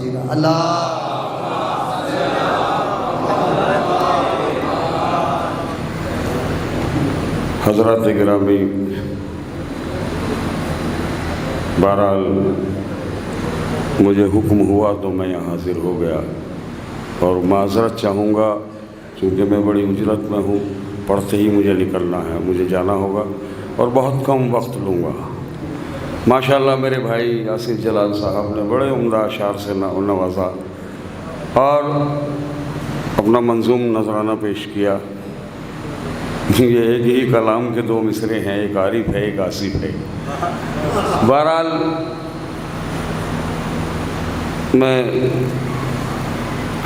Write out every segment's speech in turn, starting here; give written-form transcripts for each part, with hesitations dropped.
دیجیے گا۔ اللہ حضرات گرامی، بہرحال مجھے حکم ہوا تو میں یہاں حاضر ہو گیا، اور معذرت چاہوں گا کیونکہ میں بڑی اجرت میں ہوں، پڑھتے ہی مجھے نکلنا ہے، مجھے جانا ہوگا اور بہت کم وقت لوں گا۔ ماشاءاللہ میرے بھائی آصف جلال صاحب نے بڑے عمدہ اشعار سے نوازا اور اپنا منظوم نذرانہ پیش کیا۔ یہ ایک ہی کلام کے دو مصرے ہیں، ایک عارف ہے ایک آصف ہے۔ بہرحال میں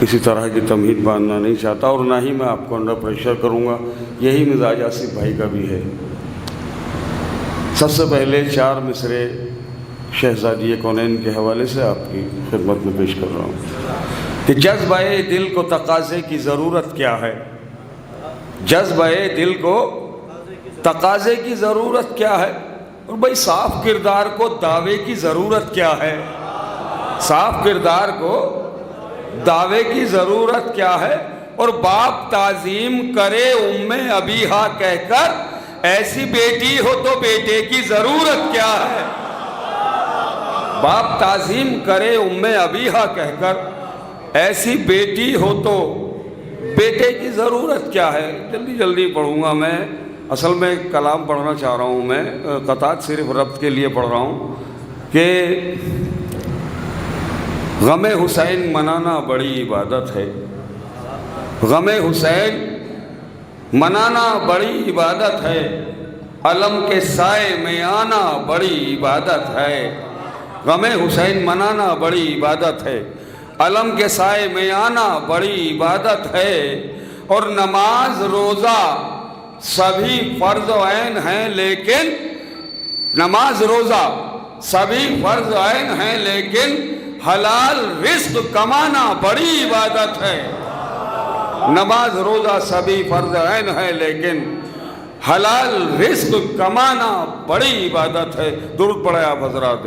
کسی طرح کی تمہید باندھنا نہیں چاہتا اور نہ ہی میں آپ کو انڈر پریشر کروں گا، یہی مزاج آصف بھائی کا بھی ہے۔ سب سے پہلے 4 مصرے شہزادی کونین کے حوالے سے آپ کی خدمت میں پیش کر رہا ہوں کہ جذبہ دل کو تقاضے کی ضرورت کیا ہے؟ جذبہ دل کو تقاضے کی ضرورت کیا ہے؟ اور بھائی صاف کردار کو دعوے کی ضرورت کیا ہے؟ صاف کردار کو دعوے کی ضرورت کیا ہے؟ اور باپ تعظیم کرے ام ابیہا کہہ کر، ایسی بیٹی ہو تو بیٹے کی ضرورت کیا ہے؟ باپ تعظیم کرے ام ابیہا کہہ کر، ایسی بیٹی ہو تو بیٹے کی ضرورت کیا ہے؟ جلدی جلدی پڑھوں گا میں، اصل میں کلام پڑھنا چاہ رہا ہوں، میں قطعات صرف ربط کے لیے پڑھ رہا ہوں کہ غم حسین منانا بڑی عبادت ہے، غم حسین منانا بڑی عبادت ہے، علم کے سائے میں آنا بڑی عبادت ہے۔ غم حسین منانا بڑی عبادت ہے، علم کے سائے میں آنا بڑی عبادت ہے، اور نماز روزہ سبھی فرض عین ہیں لیکن نماز روزہ سبھی فرض عین ہیں لیکن حلال رزق کمانا بڑی عبادت ہے۔ نماز روزہ سبھی فرض عین ہے لیکن حلال رزق کمانا بڑی عبادت ہے۔ درود پڑھیں آپ حضرات۔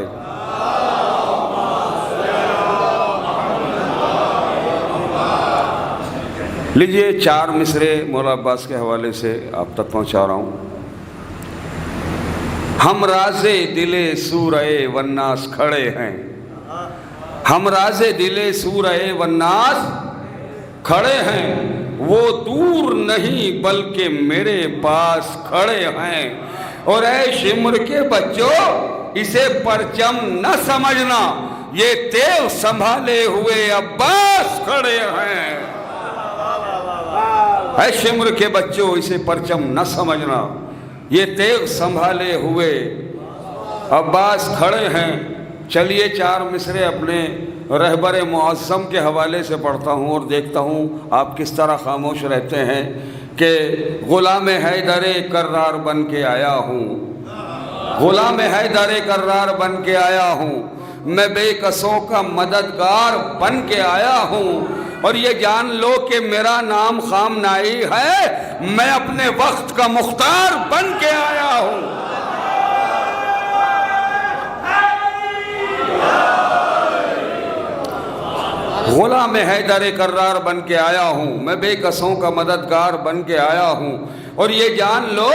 لیجئے 4 مصرے مولا عباس کے حوالے سے آپ تک پہنچا رہا ہوں۔ ہم راز دل سورہ والناس کھڑے ہیں، ہم راز دل سورہ والناس کھڑے ہیں، وہ دور نہیں بلکہ میرے پاس کھڑے ہیں، اور اے شمر کے بچوں اسے پرچم نہ سمجھنا، یہ تیغ سنبھالے ہوئے عباس کھڑے ہیں۔ اے شمر کے بچوں اسے پرچم نہ سمجھنا، یہ تیغ سنبھالے ہوئے عباس کھڑے ہیں۔ چلیے 4 مصرے اپنے رہبر معظم کے حوالے سے پڑھتا ہوں اور دیکھتا ہوں آپ کس طرح خاموش رہتے ہیں کہ غلام حیدر کرار بن کے آیا ہوں، غلام حیدر کرار بن کے آیا ہوں، میں بے کسوں کا مددگار بن کے آیا ہوں، اور یہ جان لو کہ میرا نام خام نائی ہے، میں اپنے وقت کا مختار بن کے آیا ہوں۔ غلام حیدر کرار بن کے آیا ہوں، میں بے کسوں کا مددگار بن کے آیا ہوں، اور یہ جان لو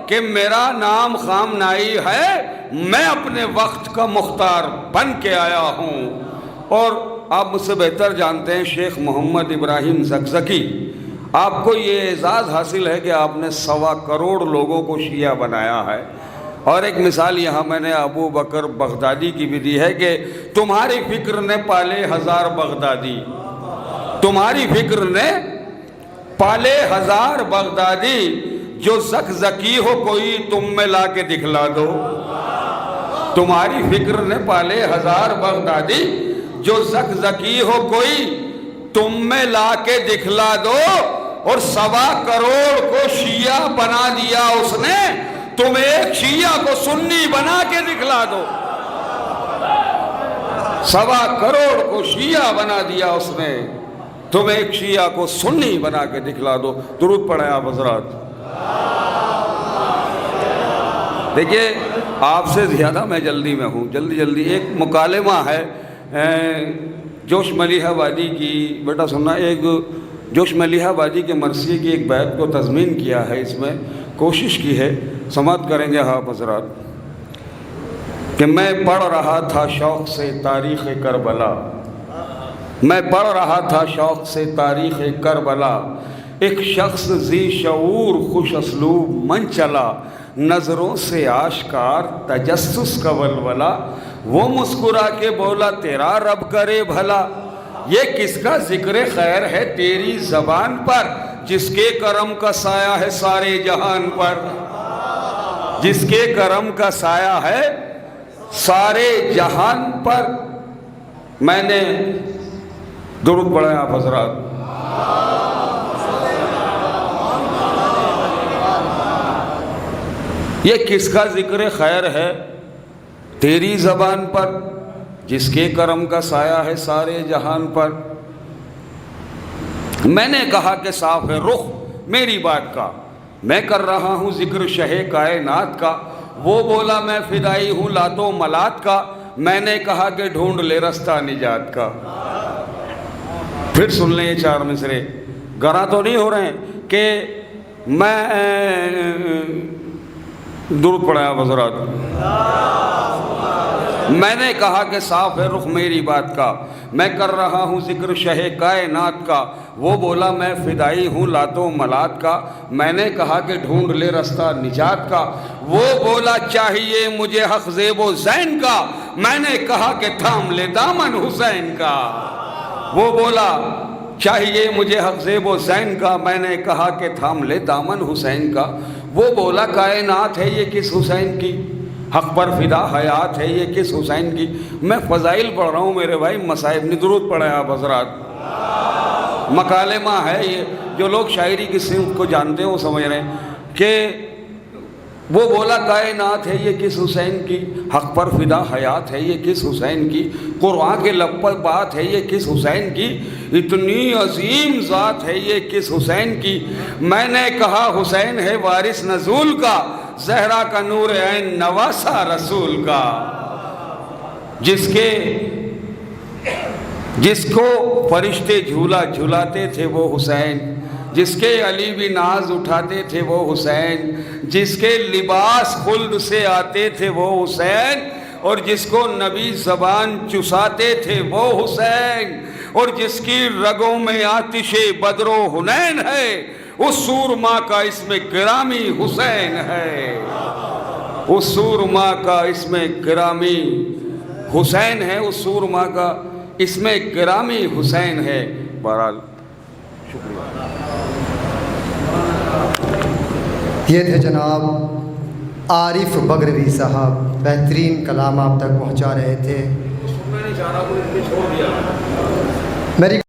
کہ میرا نام خام نائی ہے، میں اپنے وقت کا مختار بن کے آیا ہوں۔ اور آپ مجھ سے بہتر جانتے ہیں شیخ محمد ابراہیم زکزکی، آپ کو یہ اعزاز حاصل ہے کہ آپ نے 1.25 کروڑ لوگوں کو شیعہ بنایا ہے۔ اور ایک مثال یہاں میں نے ابو بکر بغدادی کی بھی دی ہے کہ تمہاری فکر نے پالے 1000 بغدادی، تمہاری فکر نے پالے 1000 بغدادی، جو زکزکی ہو کوئی تم میں لا کے دکھلا دو۔ تمہاری فکر نے پالے 1000 بغدادی، جو زکزکی ہو کوئی تم میں لا کے دکھلا دو، اور 1.25 کروڑ کو شیعہ بنا دیا اس نے، تم ایک شیعہ کو سنی بنا کے دکھلا دو۔ 1.25 کروڑ کو شیعہ بنا دیا اس نے، تم ایک شیعہ کو سنی بنا کے دکھلا دو۔ درود پڑھیں آپ حضرات۔ دیکھیے آپ سے زیادہ میں جلدی میں ہوں، جلدی ایک مکالمہ ہے جوش ملیحہ وادی کی، بیٹا سننا، ایک جوش ملیحہ وادی کے مرثیے کی ایک بیت کو تضمین کیا ہے، اس میں کوشش کی ہے، سماعت کریں گے آپ حضرات، کہ میں پڑھ رہا تھا شوق سے تاریخ کربلا، میں پڑھ رہا تھا شوق سے تاریخ کربلا، ایک شخص ذی شعور خوش اسلوب من چلا، نظروں سے آشکار تجسس کا ولولہ، وہ مسکرا کے بولا تیرا رب کرے بھلا، یہ کس کا ذکر خیر ہے تیری زبان پر، جس کے کرم کا سایہ ہے سارے جہان پر، جس کے کرم کا سایہ ہے سارے جہان پر۔ میں نے درود پڑھیں آپ حضرات۔ یہ کس کا ذکر خیر ہے تیری زبان پر، جس کے کرم کا سایہ ہے سارے جہان پر۔ میں نے کہا کہ صاف ہے رخ میری بات کا، میں کر رہا ہوں ذکر شہ کائنات کا، وہ بولا میں فدائی ہوں لات و ملات کا، میں نے کہا کہ ڈھونڈ لے رستہ نجات کا۔ پھر سن لیں یہ چار مصرے، گراں تو نہیں ہو رہے ہیں کہ میں درود پڑھیں آپ حضرات۔ میں نے کہا کہ صاف ہے رخ میری بات کا، میں کر رہا ہوں ذکر شہ کائنات کا، وہ بولا میں فدائی ہوں لات و ملات کا، میں نے کہا کہ ڈھونڈ لے رستہ نجات کا، وہ بولا چاہیے مجھے حق زیب و زین کا، میں نے کہا کہ تھام لے دامن حسین کا، وہ بولا چاہیے مجھے حق زیب و زین کا، میں نے کہا کہ تھام لے دامن حسین کا، وہ بولا کائنات ہے یہ کس حسین کی، حق پر فدا حیات ہے یہ کس حسین کی۔ میں فضائل پڑھ رہا ہوں میرے بھائی، مصائب نہیں، درود پڑھیں آپ حضرات۔ مکالمہ ہے یہ، جو لوگ شاعری کی صنف کو جانتے ہیں وہ سمجھ رہے ہیں کہ وہ بولا کائنات ہے یہ کس حسین کی، حق پر فدا حیات ہے یہ کس حسین کی، قرآن کے لب پر بات ہے یہ کس حسین کی، اتنی عظیم ذات ہے یہ کس حسین کی۔ میں نے کہا حسین ہے وارث نزول کا، زہرا کا نور عین نواسا رسول کا، جس کو فرشتے جھولا جھلاتے تھے وہ حسین، جس کے علی بھی ناز اٹھاتے تھے وہ حسین، جس کے لباس خلد سے آتے تھے وہ حسین، اور جس کو نبی زبان چساتے تھے وہ حسین، اور جس کی رگوں میں آتش بدر و حنین ہے، اس سورما کا اسم گرامی حسین ہے، اس سورما کا اسم گرامی حسین ہے، اس سورما کا اسم گرامی حسین ہے۔ بہرحال یہ تھے جناب عارف بگروی صاحب، بہترین کلام آپ تک پہنچا رہے تھے۔ میری